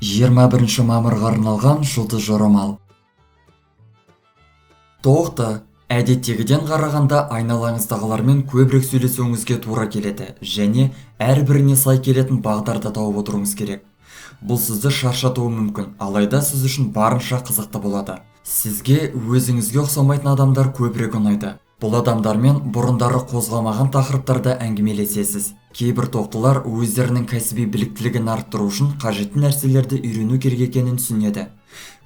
21 мамырға арналған жұлдыз жорамал. Тоқта, әдеттегіден қарағанда айналаңыздағылармен көбірек сөйлесуіңізге тура келеді және әрбіріне сай келетін бағдарды тауып отыруыңыз керек. Бұл сізді шаршатуы мүмкін, алайда сіз үшін барынша қызықты болады. Сізге өзіңізге ұқсамайтын адамдар көбірек ұнайды. Бұл адамдармен бұрындары қозғамаған тақырыптарда әңгімелесесіз. Кейбір тоқтылар өздерінің кәсіби біліктілігін арттыру үшін қажетті нәрселерді үйрену керек екенін түсінеді.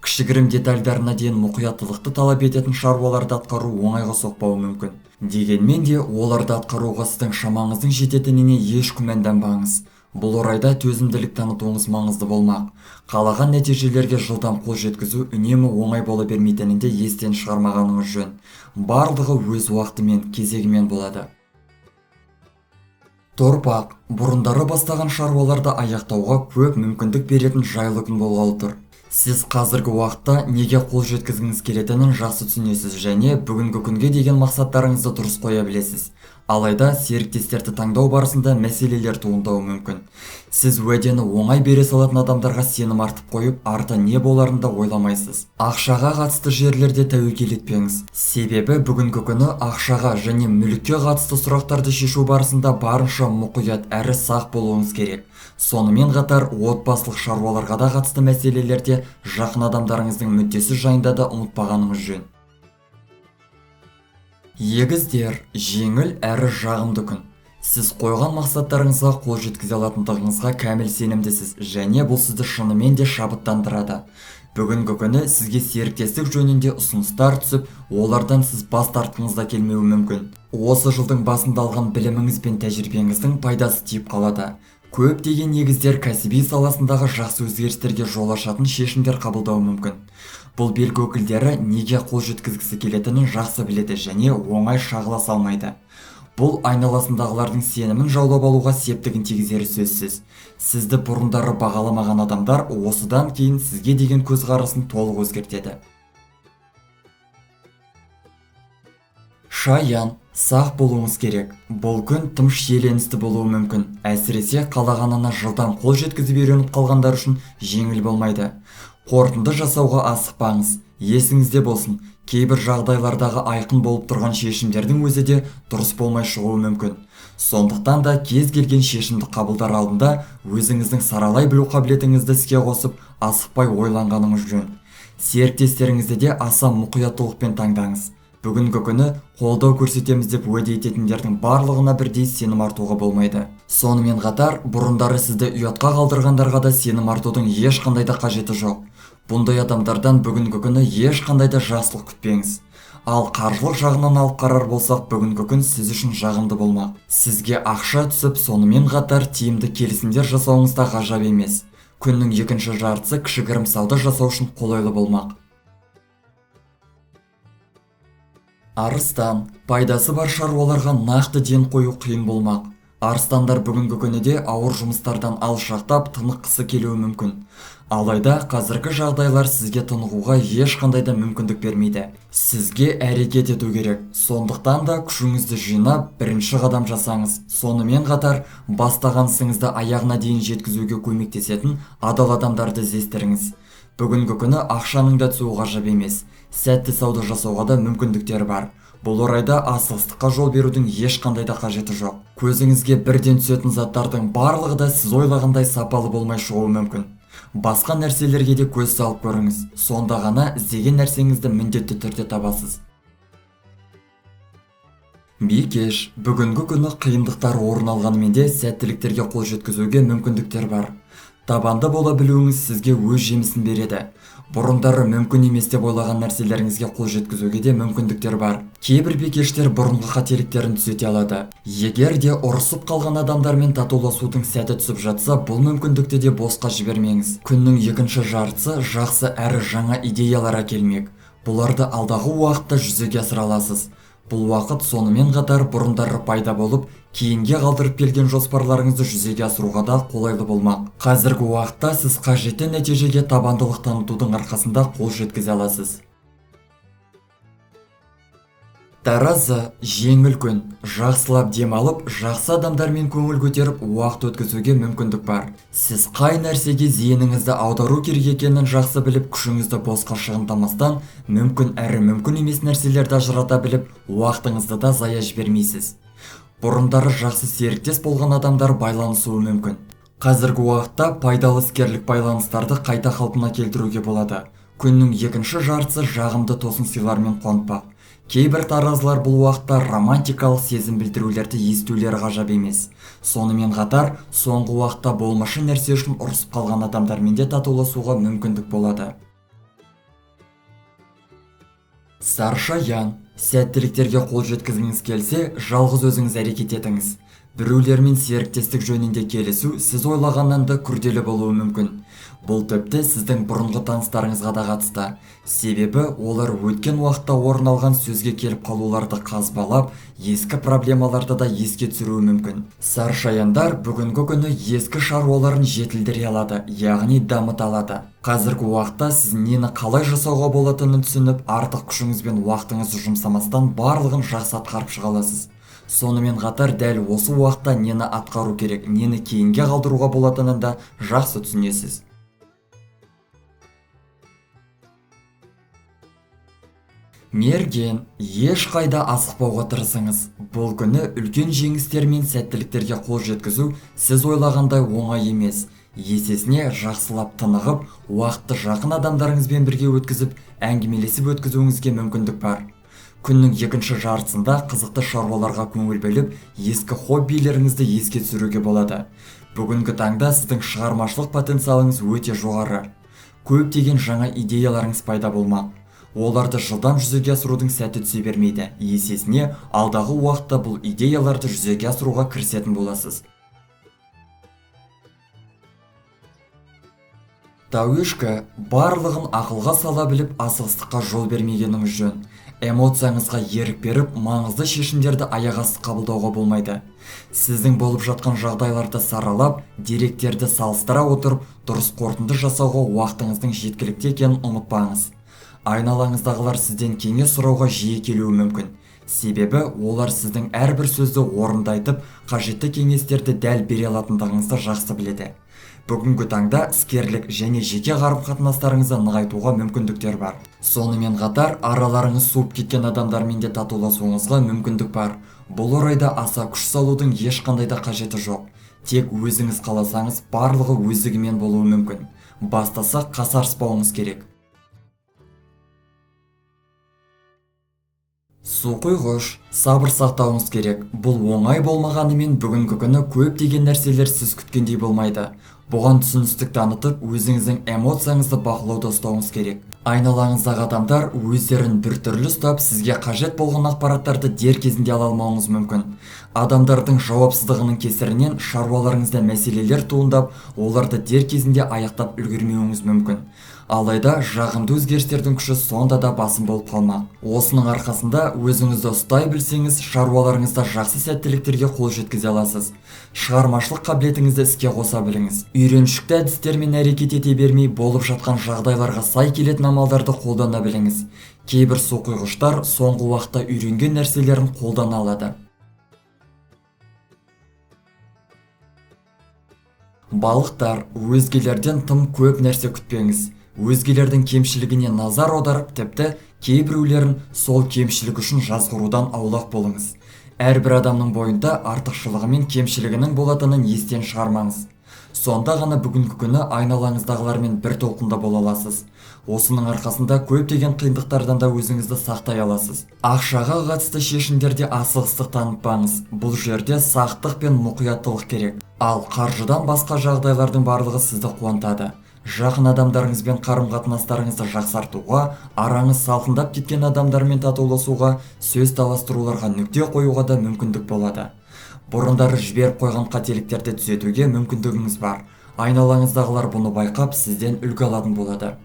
Кішігірім детальдарына дейін мұқияттылықты талап ететін шаруаларды атқару оңайға соқпауы мүмкін. Дегенмен де оларды атқаруға сіздің шамаңыздың жететініне еш күмәнданбаңыз. Бұл орайда төзімділік танытуыңыз маңызды болмақ. Қалаған нәтижелерге жылдам қол жеткізу үнемі оңай бола бермейтінін де естен шығармағаныңыз жөн. Барлығы өз уақытымен, кезегімен болады. Торпақ, бұрындары бастаған шаруаларды аяқтауға көп мүмкіндік беретін жайлы күн болғалы тұр. Сіз қазіргі уақытта неге қол жеткізгіңіз келетінін жақсы түсінесіз және бүгінгі күнге деген мақсаттарыңызды дұрыс қоя білесіз. Алайда серіктестерді таңдау барысында мәселелер туындауы мүмкін. Сіз уәдені оңай бере салатын адамдарға сенім артып қойып, арты не боларын да ойламайсыз. Ақшаға қатысты жерлерде тәуекел етпеңіз. Себебі бүгінгі күні ақшаға және мүлікке қатысты сұрақтарды шешу барысында барынша мұқият әрі сақ болуыңыз керек. Сонымен қатар отбасылық шаруаларға да қатысты мәселелерде жақын адамдарыңыздың мүддесі жайында да ұмытпағаныңыз жөн. Егіздер, жеңіл әрі жағымды күн. Сіз қойған мақсаттарыңызға қол жеткізе алатындығыңызға кәміл сенімдісіз және бұл сізді шынымен де шабыттандырады. Бүгінгі күні сізге серіктестік жөнінде ұсыныстар түсіп, олардан сіз бас тартқыңыз да келмеуі мүмкін. Осы жылдың басында алған біліміңіз бен тәжірибеңіздің пайдасы тиіп қалады. Көптеген егіздер кәсіби саласындағы жақсы өзгерістерге жол ашатын шешімдер қабылдауы мүмкін. Бұл белгі өкілдері неге қол жеткізгісі келетінін жақсы біледі және оңай шағыла салмайды. Бұл айналасындағылардың сенімін жаулап алуға септігін тигізері сөзсіз. Сізді бұрындары бағаламаған адамдар осыдан кейін сізге деген көзқарасын толық өзгертеді. Шаян, сақ болуыңыз керек. Бұл күн тым шиеленісті болуы мүмкін. Әсіресе қалағанына жылдам қол жеткізіп үйреніп қалғандар үшін жеңіл болмайды. Қорытынды жасауға асықпаңыз. Есіңізде болсын, кейбір жағдайлардағы айқын болып тұрған шешімдердің өзі де дұрыс болмай шығуы мүмкін. Сондықтан да кез келген шешімді қабылдар алдында өзіңіздің саралай білу қабілетіңізді іске қосып, асықпай ойланғаныңыз жөн. Серіктестеріңізді де аса мұқияттылықпен таңдаңыз. Бүгінгі күні қолдау көрсетеміз деп уәде ететіндердің барлығына бірдей сенім артуға болмайды. Сонымен қатар, бұрындары сізді ұятқа қалдырғандарға да сенім артудың ешқандай да қажеті жоқ. Бұндай адамдардан бүгінгі күні ешқандай да жақсылық күтпеңіз. Ал қаржылық жағынан алып қарар болсақ, бүгінгі күн сіз үшін жағымды болмақ. Сізге ақша түсіп, сонымен қатар тиімді келісімдер жасауыңыз да ғажап емес. Күннің екінші жартысы кішігірім сауда жасау үшін қолайлы болмақ. Арыстан, пайдасы бар шаруаларға нақты ден қою қиын болмақ. Арыстандар бүгінгі күніде ауыр жұмыстардан алшақтап тыныққысы келуі мүмкін. Алайда қазіргі жағдайлар сізге тынығуға ешқандай да мүмкіндік бермейді. Сізге әрекет ету керек. Сондықтан да күшіңізді жинап, бірінші қадам жасаңыз. Сонымен қатар, бастаған ісіңізді аяғына дейін жеткізуге көмектесетін адал адамдарды іздестіріңіз. Бүгінгі күні ақшаның да түсуі ғажап емес. Сәтті сауда жасауға да мүмкіндіктер бар. Бұл орайда асығыстыққа жол берудің ешқандай да қажеті жоқ. Көзіңізге бірден түсетін заттардың барлығы да сіз ойлағандай сапалы болмай шығуы мүмкін. Басқа нәрселерге де көз салып көріңіз. Сонда ғана іздеген нәрсеңізді міндетті түрде табасыз. Бикеш, бүгінгі күні қиындықтар орын алғанымен де сәттіліктерге қол жеткізуге мүмкіндіктер бар. Табанды бола білуіңіз сізге өз жемісін береді. Бұрындары мүмкін емес деп ойлаған нәрселеріңізге қол жеткізуге де мүмкіндіктер бар. Кейбір бикештер бұрынғы қателіктерін түзете алады. Егер де ұрысып қалған адамдармен татуласудың сәті түсіп жатса, бұл мүмкіндікті де босқа жібермеңіз. Күннің екінші жартысы жақсы әрі жаңа идеялар әкелмек. Бұларды алдағы уақытта жүзеге асыра аласыз. Бұл уақыт сонымен қатар бұрындары пайда болып, кейінге қалдырып келген жоспарларыңызды жүзеге асыруға да қолайлы болмақ. Қазіргі уақытта сіз қажетті нәтижеге табандылық танытудың арқасында қол жеткізе аласыз. Таразы жеңіл күн, жақсылап демалып, жақсы адамдармен көңіл көтеріп, уақыт өткізуге мүмкіндік бар. Сіз қай нәрсеге зейініңізді аудару керек екенін жақсы біліп, күшіңізді босқа шығындамастан, мүмкін әрі мүмкін емес нәрселерді ажырата біліп, уақытыңызды да зая жібермейсіз. Бұрындары жақсы серіктес болған адамдар байланысуы мүмкін. Қазіргі уақытта пайдалы іскерлік байланыстарды қайта қалпына келтіруге болады. Күннің екінші жартысы жағымды тосын сыйлармен қуантпақ. Кейбір таразылар бұл уақытта романтикалық сезім білдірулерді естулері ғажап емес. Сонымен қатар, соңғы уақытта болмашы нәрсе үшін ұрысып қалған адамдармен де татуласуға мүмкіндік болады. Саршаян, сәттіліктерге қол жеткізгіңіз келсе, жалғыз өзіңіз әрекет етіңіз. Біреулермен серіктестік жөнінде келісу сіз ойлағаннан да күрделі болуы мүмкін. Бұл тіпті сіздің бұрынғы таныстарыңызға да қатысты. Себебі олар өткен уақытта орын алған сөзге келіп қалуларды қазбалап, ескі проблемаларды да еске түсіруі мүмкін. Саршаяндар бүгінгі күні ескі шаруаларын жетілдіре алады, яғни дамыта алады. Қазіргі уақытта сіз нені қалай жасауға болатынын түсініп, артық күшіңіз бен уақытыңызды жұмсамастан барлығын жақсы атқарып шыға аласыз. Сонымен қатар дәл осы уақытта нені атқару керек, нені кейінге қалдыруға болатынын да жақсы түсінесіз. Мерген, ешқайда асықпауға тырысыңыз. Бұл күні үлкен жеңістер мен сәттіліктерге қол жеткізу сіз ойлағандай оңай емес. Есесіне жақсылап тынығып, уақытты жақын адамдарыңызбен бірге өткізіп, әңгімелесіп өткізуіңізге мүмкіндік бар. Күннің екінші жартысында қызықты шаруаларға көңіл бөліп, ескі хоббилеріңізді еске түсіруге болады. Бүгінгі таңда сіздің шығармашылық потенциалыңыз өте жоғары. Көптеген жаңа идеяларыңыз пайда болмақ. Оларды жылдам жүзеге асырудың сәті түсе бермейді. Есесіне, алдағы уақытта бұл идеяларды жүзеге асыруға кірісетін боласыз. Тауешкі, барлығын ақылға сала біліп, асығыстыққа жол бермегеніңіз жөн. Эмоцияңызға ерік беріп, маңызды шешімдерді аяқ асты қабылдауға болмайды. Сіздің болып жатқан жағдайларды саралап, деректерді салыстыра отырып, дұрыс қорытынды жасауға уақытыңыздың жеткілікті екенін ұмытпаңыз. Айналаңыздағылар сізден кеңес сұрауға жиі келуі мүмкін. Себебі олар сіздің әрбір сөзді орындайтып, қажетті кеңестерді дәл бере алатындығыңызды жақсы біледі. Бүгінгі таңда іскерлік және жеке қарым-қатынастарыңызды нығайтуға мүмкіндіктер бар. Сонымен қатар, араларыңыз суып кеткен адамдармен де татуласуыңызға мүмкіндік бар. Бұл орайда аса күш салудың ешқандай да қажеті жоқ. Тек өзіңіз қаласаңыз, барлығы өздігімен болуы мүмкін. Бастаса қасарыспауыңыз керек. Су құйғыш, сабыр сақтауыңыз керек. Бұл оңай болмағанымен бүгінгі күні көптеген нәрселер сіз күткендей болмайды. Бұған түсіністік танытып, өзіңіздің эмоцияңызды бақылауда ұстауыңыз керек. Айналаңыздағы адамдар өздерін біртүрлі ұстап, сізге қажет болған ақпараттарды дер кезінде ала алмауыңыз мүмкін. Адамдардың жауапсыздығының кесірінен шаруаларыңызда мәселелер туындап, оларды дер кезінде аяқтап үлгермеуіңіз мүмкін. Алайда жағымды өзгерістердің күші сонда да басым болып қалмақ. Осының арқасында өзіңізді ұстай білсеңіз, шаруаларыңызда жақсы сәттіліктерге қол жеткізе аласыз. Шығармашылық қабілетіңізді іске қоса біліңіз. Үйреншікті әдістермен әрекет ете бермей, болып жатқан жағдайларға сай келетін амалдарды қолдана біліңіз. Кейбір су құйғыштар соңғы уақытта үйренген нәрселерін қолдана алады. Балықтар, өзгелерден тым көп нәрсе күтпеңіз. Өзгелердің кемшілігіне назар аударып, тіпті кейбіреулерін сол кемшілік үшін жазғырудан аулақ болыңыз. Әрбір адамның бойында артықшылығы мен кемшілігінің болатынын естен шығармаңыз. Сонда ғана бүгінгі күні айналаңыздағылармен бір толқында бола аласыз. Осының арқасында көптеген қиындықтардан да өзіңізді сақтай аласыз. Ақшаға қатысты шешімдерде асығыстық танытпаңыз. Бұл жерде сақтық пен мұқияттылық керек. Ал қаржыдан басқа жағдайлардың барлығы сізді қуантады. Жақын адамдарыңызбен қарым-қатынастарыңызды жақсартуға, араңыз салқындап кеткен адамдармен татуласуға, сөз таластыруларға нүкте қоюға да мүмкіндік болады. Бұрындары жіберіп қойған қателіктерді түзетуге мүмкіндігіңіз бар. Айналаңыздағылар бұны байқап, сізден үлгі алатын болады.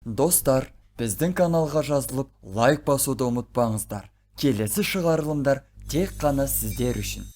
Достар, біздің каналға жазылып, лайк басуды ұмытпаңыздар. Келесі шығарылымдар тек қана сіздер үшін.